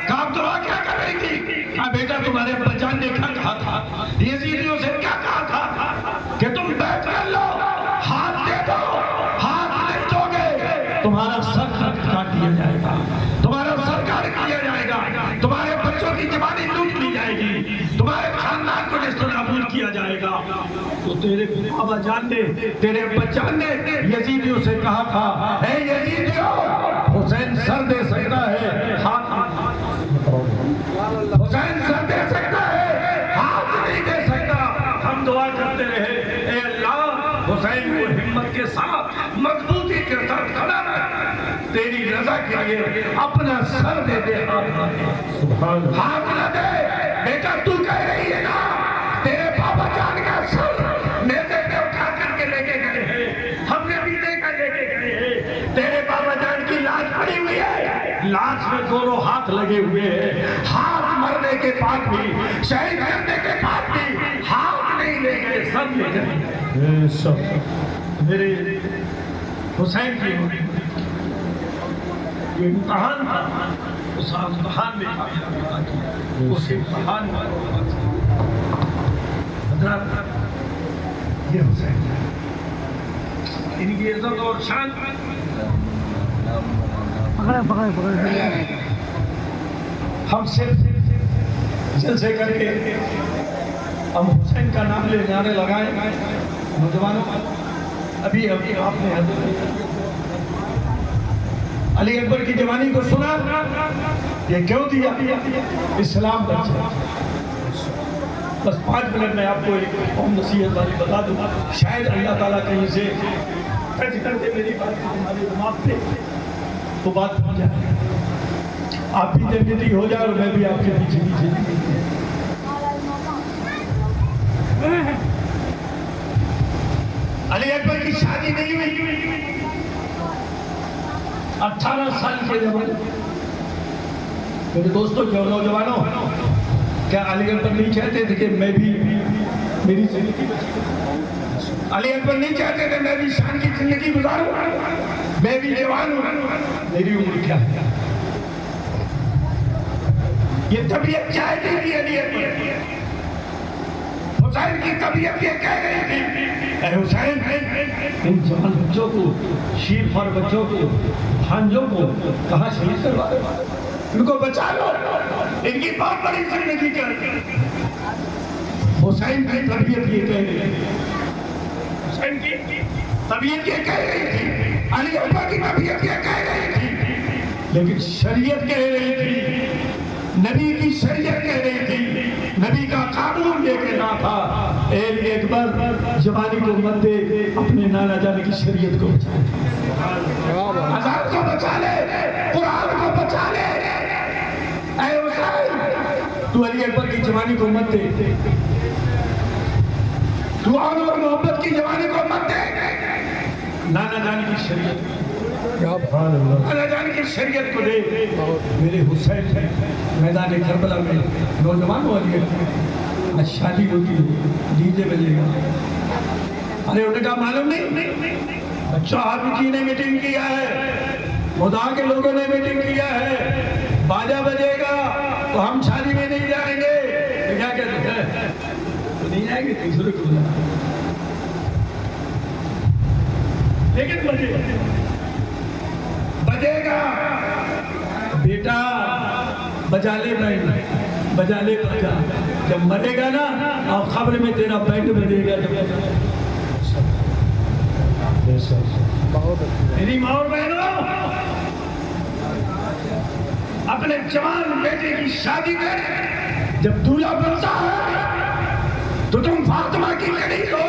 کہا آپ دعا کیا کر رہی تھی؟ کہا بیٹا تمہارے بچان نے کیا کہا تھا؟ یزیدیوں سے کیا کہا تھا کہ تم بیٹھ کر لو، ہاتھ دے دو، ہاتھ نہیں دو گے تمہارا سر کاٹ دیا جائے گا، تمہارا سر کاٹ دیا جائے گا، تمہارے بچوں کی جوانی لوٹ لی جائے گی، تمہارے خاندان کو نیست و نابود کیا جائے گا۔ تو تیرے بابا جان نے، تیرے بچان نے یزیدیوں سے کہا تھا اے یزیدیوں حسین سر دے سکتا ہے، ہاتھ حسین سر دے سکتا ہے، ہاتھ نہیں دے سکتا۔ ہم دعا کرتے رہے اے اللہ حسین کو ہمت کے ساتھ مضبوطی کے ساتھ کھڑا رکھ، تیری رضا کے لیے اپنا سر دے دے، ہاتھ نہ دے۔ بیٹا تو کہہ رہی ہے نا تیرے بابا جان کا سر نیزے پہ اٹھا کر کے لے کے گئے ہیں، ہم نے بھی لے کر لے کے گئے ہیں، تیرے بابا جان کی لاش پڑی ہوئی ہے، لاش میں دونوں ہاتھ لگے ہوئے ہیں، ہاتھ مرنے کے بعد بھی، شہید کرنے کے بعد بھی ہاتھ نہیں لے گئے، سب لے گئے۔ میرے حسین کی یہ امتحان تھا، اس امتحان میں اس امتحان میں حضرت یہ حسین ان کی عزت اور شان ہم صرف جلسے کر کے ہم حسین کا نام لے جانے لگائے۔ نوجوانوں ابھی آپ نے حضرت علی اکبر کی جوانی کو سنا، یہ کیوں دیا؟ اسلام بچا۔ بس 5 منٹ میں آپ کو ایک قوم نصیحت والی بتا دوں، شاید اللہ تعالیٰ کہیں سے کٹ کرتے میری بات تمہارے دماغ پہ تو بات بن جائے، آپ بھی جنتی ہو جائے اور میں بھی آپ کے پیچھے پیچھے۔ علی اکبر کی شادی نہیں ہوئی 18 سال کے زمانے۔ میرے دوستوں جو نوجوانوں، کیا علی اکبر نہیں چاہتے تھے کہ میں بھی میری زندگی بچے؟ علی اکبر نہیں چاہتے تھے میں بھی شان کی زندگی گزاروں، میں بھی جوان ہوں، میری عمر کیا ہے؟ یہ طبیعت چاہتی تھی علی اکبر کی، حسین کی طبیعت یہ کہہ رہی تھی اے حسین ان جوان بچوں کو، شیر خوار بچوں کو، بھانجوں کو کہاں شہید کروا دو، ان کو بچا لو، ان کی بہت بڑی زندگی کیا ہے۔ حسین کی طبیعت یہ کہہ رہی تھی، حسین کی طبیعت یہ کہہ رہی تھی، علی اکبر کی طبیعت یہ کہہ رہی تھی، لیکن شریعت کہہ رہی تھی، نبی کی شریعت کہہ رہی تھی، نبی کا قانون یہ کہنا تھا اے علی اکبر جوانی کو مت دے، اپنے نانا جان کی شریعت کو بچا لے، اذان کو بچا لے، قرآن کو بچا لے۔ اے حسین تو علی اکبر کی جوانی کو مت دے، دعاؤں اور محبت کی جوانی کو مت دے، نانا جان کی شریعت، نانا جان کی شریعت کو دے۔ میرے حسین میدان کربلا میں نوجوان ہو گئے، آج شادی ہوتی ہے، ڈی جے بجے گا، ارے انہیں کہا معلوم نہیں بچہ آپ جی نے میٹنگ کیا ہے، خدا کے لوگوں نے میٹنگ کیا ہے، باجا بجے گا تو ہم شادی میں نہیں جائیں گے، تو کیا کہتے ہیں تو نہیں جائیں گے، تیسرے کو لیکن بجے گا بیٹا، بجا لے بینڈ، بجا لے بجا، جب مرے گا نا اور خبر میں تیرا بینڈ بجے گا، جب میری ماں اور بہنوں، اپنے جوان بیٹے کی شادی میں جب دولہا بنتا ہے تو تم فاطمہ کی کنیز ہو،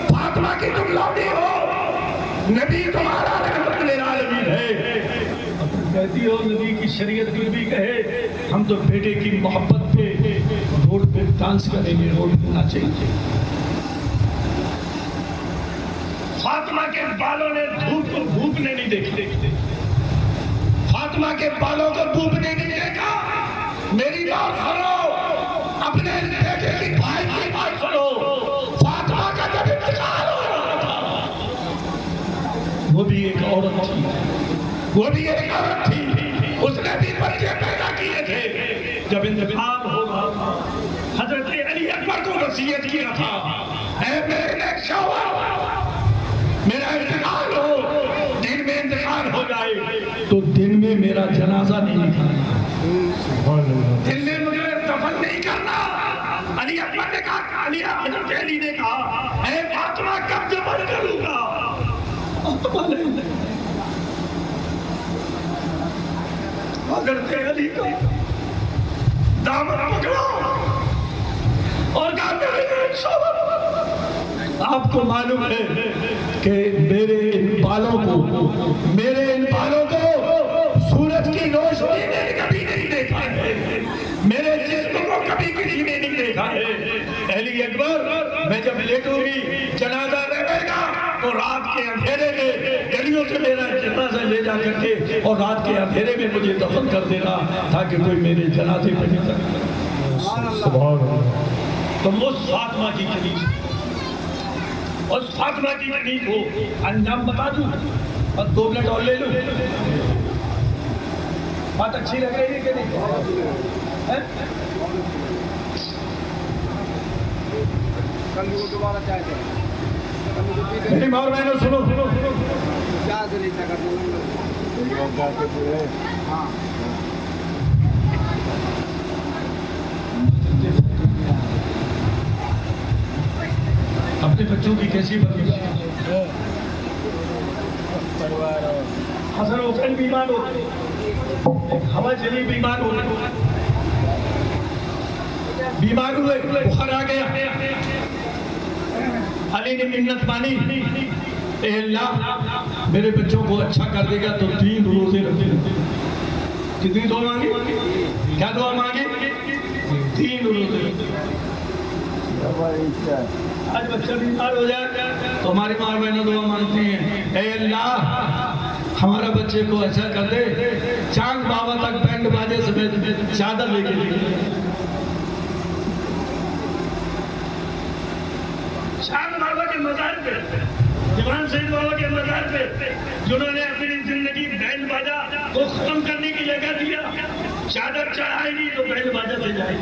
فاطمہ کی تم لوٹی ہو، نبی تمہارا رحمت للعالمین ہے۔ کہتی ہو نبی کی شریعت بھی بھی کہے ہم تو بیٹے کی محبت پہ روڈ پہ ڈانس کریں گے، روڈ پہ ناچیں گے۔ فاطمہ کے بالوں نے دھوپ کو بھوکنے نہیں دیکھتے، فاطمہ کے بالوں کو بھوکنے نہیں دیکھا۔ میری بات سنو، اپنے بیٹے کی بھائی کی بات سنو۔ فاطمہ کا جب انتقال ہو رہا تھا، وہ بھی ایک عورت تھی، وہ بھی ایک عورت تھی، اس نے بھی بچے پیدا کیے تھے۔ جب انتقال ہو رہا تھا، حضرت علی اکبر کو وصیت کیا تھا، اے میرے نیک شوہر، میرا انتقال ہو، دن میں انتقال ہو جائے تو دن میں میرا جنازہ نہیں نکالنا، دن میں مجھے دفن نہیں کرنا۔ علی اکبر نے کہا، حضرت علی نے کہا، اے فاطمہ کب دفن کروں گا؟ حضرت علی کا دامن پکڑا اور کہا، میرے نیک شوہر، آپ کو معلوم ہے کہ میرے ان بالوں کو سورج کی روشنی نے کبھی نہیں دیکھا ہے، میرے جسم کو کبھی کسی نے نہیں دیکھا ہے۔ علی اکبر، میں جب لیٹوں گی جنازہ رہے گا تو رات کے اندھیرے میں گلیوں سے میرا جنازہ لے جا کر کے اور رات کے اندھیرے میں مجھے دفن کر دینا تاکہ کوئی میرے جنازے پہ نہیں سکتا۔ سبحان اللہ۔ تم اس فاطمہ کی کنیز، اس فاطمہ کی کنیز ہو۔ انجام بتا دوں اور 2 منٹ اور لے لوں؟ بات اچھی لگ رہی ہے کہ نہیں؟ میری ماں اور بہنوں سنو، اپنے بچوں کی کیسی پرورش؟ حسن حسین بیمار ہو، ہوا چلی بیمار ہو، بیمار ہوئے، بخار آ گیا، علی نے منت مانی، اے اللہ میرے بچوں کو اچھا کر دے گا تو 3 روزے رکھے۔ کتنی دعا مانگی؟ کیا دعا مانگی؟ 3 روزے۔ آج بچہ بیمار ہو جائے تو ہماری ماں بہنیں دعا مانگتی ہیں، اے اللہ ہمارا بچے کو اچھا کر دے، چاند بابا تک بینڈ باجے سمیت چادر لے کے لیے۔ چاند بابا کے مزار پہ، جوان سید بابا کے مزار پہ، جنہوں نے اپنی زندگی بینڈ باجا کو ختم کرنے کی جگہ دیا، چادر چڑھائے گی تو بینڈ باجا سے جائے گی۔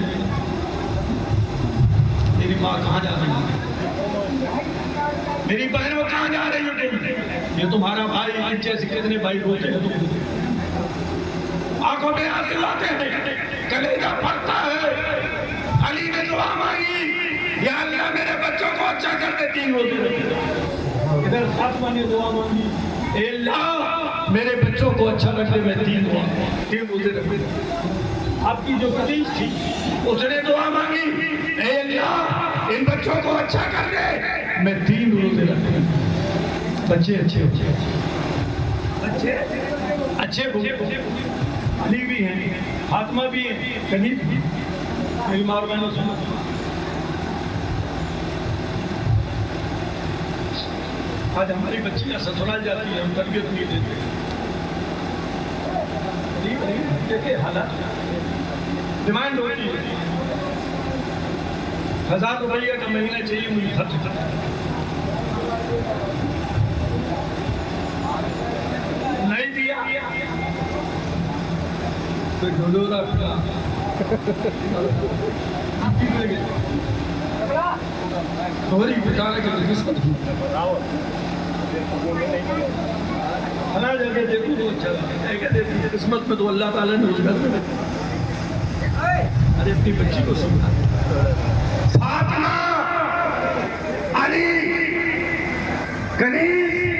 میری ماں کہاں جا رہی ہے؟ میری بہنوں کہاں جا رہی ہو تم؟ یہ تمہارا بھائی، ان جیسے کتنے بھائی روتے ہیں تم، آنکھوں میں آنسو آتے ہیں، کلیجہ پھٹتا ہے۔ علی نے دعا مانگی، یا اللہ میرے بچوں کو اچھا کر دے، 3 روزے رکھے۔ ادھر فاطمہ نے دعا مانگی، اے اللہ میرے بچوں کو اچھا کر دے، میں 3 روزے رکھے۔ آپ کی جو کنیز تھی اس نے دعا مانگی، اے اللہ ان بچوں کو اچھا کر دے، میں 3 روزے رکھے۔ بچے اچھے ہوتے اچھے ہوتے، علی بھی ہیں، فاطمہ بھی ہیں، کنیز بھی۔ میری ماں بہنوں سنو، آج ہماری بچیاں سسرال جاتی ہیں، ہم تربیت نہیں دیتے۔ دیکھیں حالات، ڈیمانڈ ہوتی ہے 1000 روپیہ کا مہینہ چاہیے مجھے خرچ کرنا، نہیں دیا تو ڈھولورا پھلا گھوڑی بچانے کے لیے قسمت فلاں جگہ دیکھو تو اچھا لگے، قسمت میں تو اللہ تعالیٰ نے اس گھر میں ارے اپنی بچی کو سمجھا۔ فاطمہ، علی، کنیز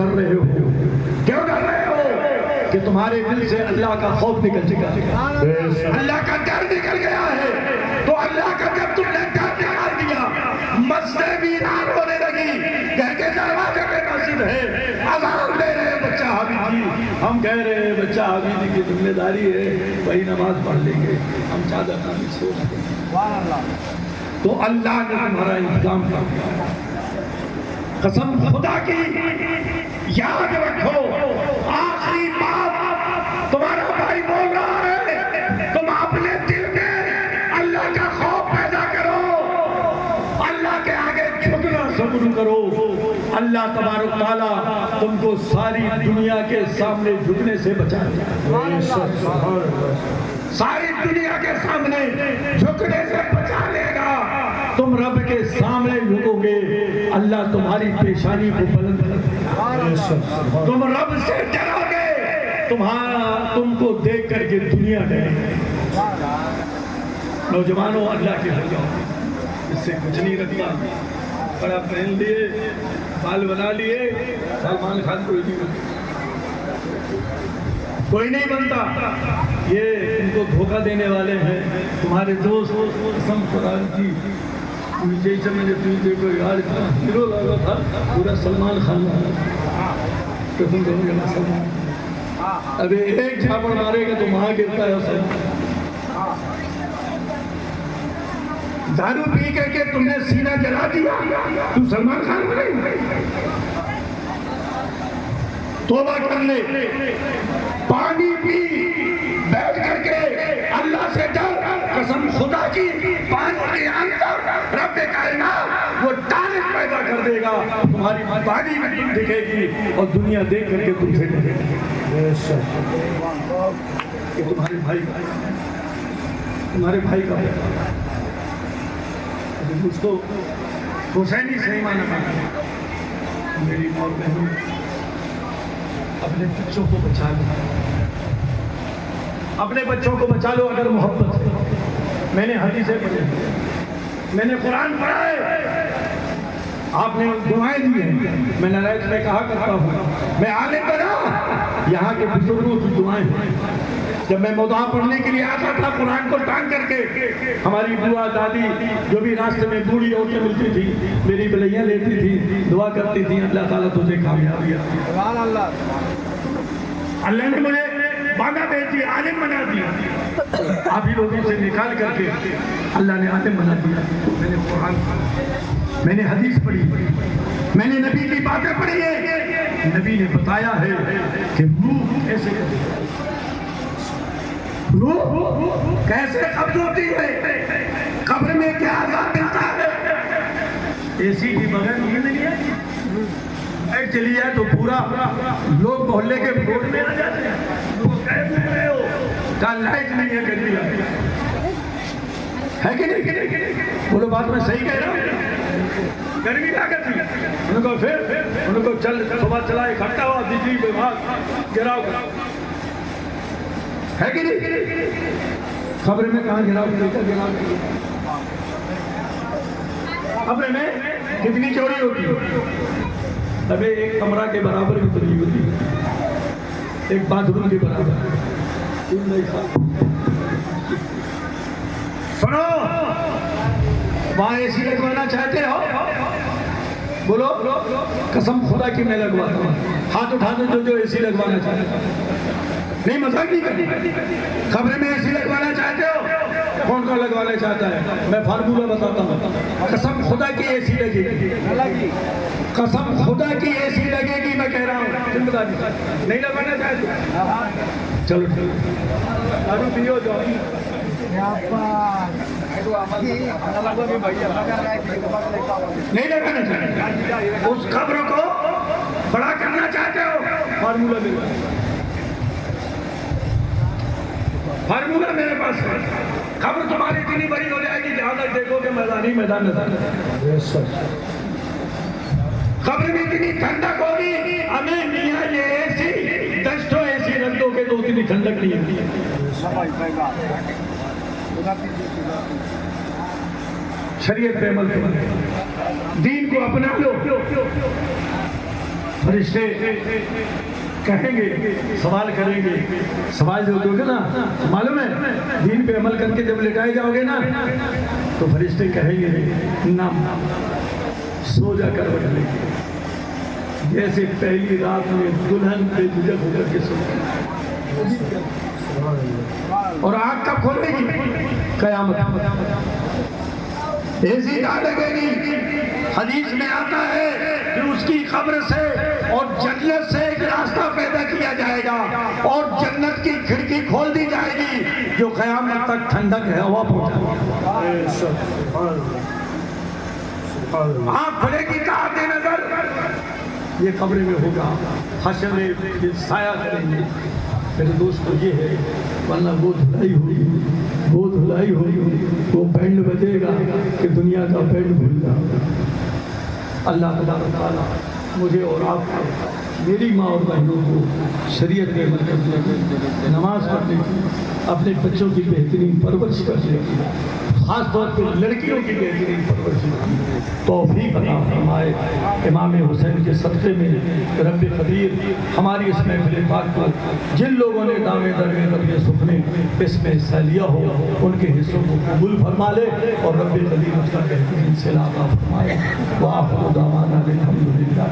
ڈر رہے ہو؟ کیوں ڈر رہے ہو؟ کہ تمہارے دل سے اللہ کا خوف نکل چکا ہے، اللہ کا ڈر نکل گیا ہے۔ تو اللہ کا جب تم نے ڈر نکال دیا، مسجدیں ویران ہونے لگی، گھر کے دروازے پہ مسجد ہے، اذان دے رہے ہیں بچہ حافظ جی، ہم کہہ رہے ہیں بچہ حافظ جی کی ذمہ داری ہے، وہی نماز پڑھ لیں گے، ہم چادر نامی سو سکیں گے۔ تو اللہ نے تمہارا انتظام کر دیا۔ قسم خدا کی یاد رکھو، آخری بات تمہارا بھائی بول رہا ہے، تم اپنے دل میں اللہ کا خوف پیدا کرو، اللہ کے آگے جھکنا شروع کرو، اللہ تبارک تعالیٰ تم کو ساری دنیا کے سامنے جھکنے سے بچائے گا، ساری دنیا کے سامنے جھکنے سے بچا لے گا۔ تم رب کے سامنے جھکو گے، اللہ تمہاری پیشانی کو بلند کر دے گا، تم رب سے ڈرو گے، تم کو دیکھ کر کے دنیا ڈرے گی۔ نوجوانوں اللہ کے ہو جاؤ، اس سے کچھ نہیں رکھتا، بڑا پہن لیے، بال بنا لیے، سلمان خان کوئی نہیں بنتا، یہ ان کو دھوکہ دینے والے ہیں تمہارے دوست۔ قسم خدا کی جیسے میں نے پیچھے کو یار اتنا ہیرو لگا تھا، پورا سلمان خان تو تم کہو گے نا سلمان، ابھی ایک جھاپڑ مارے گا تو وہاں گرتا ہے سلمان۔ دارو پی کر کے تم نے سینہ جلا دیا، تم سلمان خان بنے۔ توبہ کر لے، پانی پی، بیٹھ کر کے اللہ سے ڈر، قسم خدا کی پانی کے اندر رب کائنات وہ ٹالٹ پیدا کر دے گا، تمہاری باڈی میں تم دکھے گی اور دنیا دیکھ کر کے تم سے ڈرے گی کہ تمہارے بھائی کا اس کو حسینی صحیح معنی میں میری اور بہنوں اپنے بچوں کو بچا لو، اپنے بچوں کو بچا لو اگر محبت ہے۔ میں نے حدیثیں پڑھی، میں نے قرآن پڑھا ہے، آپ نے دعائیں دی ہیں، میں نالائق میں کہا کرتا ہوں، میں عالم بنا، یہاں کے بزرگوں کی دعائیں ہیں۔ جب میں مدعا پڑھنے کے لیے آتا تھا قرآن کو ٹانگ کر کے، ہماری بوا دادی جو بھی راستے میں بوڑھی عورتیں ملتی تھی میری بلیاں لیتی تھی، دعا کرتی تھی، اللہ تعالیٰ تجھے کامیابی عطا فرمائے۔ اللہ نے مجھے باندھا بھیج دیا، عالم بنا دیا، آپ ہی لوگوں سے نکال کر کے اللہ نے عالم بنا دیا۔ میں نے قرآن پڑھا، میں نے حدیث پڑھی، میں نے نبی کی باتیں پڑھی ہیں، نبی نے بتایا ہے کہ روح کیسے قبض ہوتی ہے، قبر میں کیا عذاب ملتا ہے۔ اے سی کی بغیر نیند نہیں ہے، لائٹ چلی جائے تو پورا لوگ محلے کے روڈ میں آ جاتے ہیں، کہا لائٹ نہیں ہے، گرمی آتی ہے کہ نہیں؟ بولو بات میں صحیح کہہ رہا ہوں، گرمی کیا کرتی ہے؟ انہوں کو پھر انہوں کو چل صبح چلا اکٹھا ہوا بجلی وبھاگ گراؤ ہے کہ نہیں؟ خبر میں کہاں گراؤ گراؤ، خبر میں کتنی چوری ہوتی ہے؟ ابھی ایک کمرہ کے برابر بھی بنی ہوتی ہے، ایک باتھ روم کے برابر۔ سنو، وہاں اے سی لگوانا چاہتے ہو؟ بولو، قسم خدا کی میں لگواتا ہوں، ہاتھ اٹھا دو جو اے سی لگوانا چاہتے ہو۔ نہیں مذاق نہیں کرنی، خبریں میں اے سی لگوانا چاہتے ہو؟ کون کون لگوانا چاہتا ہے؟ میں فارمولہ بتاتا ہوں، قسم خدا کی اے سی لگے گی، قسم خدا کی اے سی لگے گی، میں کہہ رہا ہوں، نہیں لگوانا چاہتے؟ چلو دارو پیو جاؤ، نہیں لگانا چاہتے؟ اس خبر کو بڑا کرنا چاہتے ہو؟ فارمولہ ملو، فارمولہ میرے پاس ہے، خبر تمہاری اتنی بڑی ہو جائے گی جہاں تک دیکھو کہ میدان نظر، خبر میں اتنی ٹھنڈک ہوگی، ہمیں میاں یہ ایسی دشتو ایسی رکھ دو کہ تو اتنی ٹھنڈک نہیں ہوتی ہے۔ شریعت پہ عمل کرو، دین کو اپنا لو، فرشتے کہیں گے، سوال کریں گے، سوال جو دو گے نا معلوم ہے دین پہ عمل کر کے جب لٹائے جاؤ گے نا تو فرشتے کہیں گے نام سو جا کر بٹھ لیں گے، جیسے پہلی رات میں دلہن پہ جھجک ہو کر کے سو، اور آنکھ کب کھولے گی؟ قیامت ایسی جا لگے گی۔ حدیث میں آتا ہے کہ اس کی قبر سے اور جنت سے ایک راستہ پیدا کیا جائے گا اور جنت کی کھڑکی کھول دی جائے گی جو قیامت تک ٹھنڈک ہے ہوا پہنچائے گی۔ آنکھ کھلے گی طاعت نظر، یہ قبر میں ہوگا، حشر میں یہ سایہ کریں گے۔ میرے دوستو یہ ہے، ورنہ وہ دھلائی ہوئی وہ بینڈ بجے گا کہ دنیا کا بینڈ بھول جائے۔ اللہ تعالیٰ مجھے اور آپ کو، میری ماں اور بہنوں کو شریعت میں عمل کرنے کی، نماز پڑھنے کی، اپنے بچوں کی بہترین پرورش کرنے کی، خاص طور پہ لڑکیوں کی بہترین پرورش کی توفیق عطا فرمائے۔ امام حسین کے صدقے میں رب قدیر ہماری اس محفل پاک کو جن لوگوں نے دامے درمے درمے سکھنے اس میں حصہ لیا ہو ان کے حصوں کو قبول فرما لے اور رب قدیر اس کا بہترین صلہ عطا فرمائے۔ وآخر دعوانا الحمدللہ۔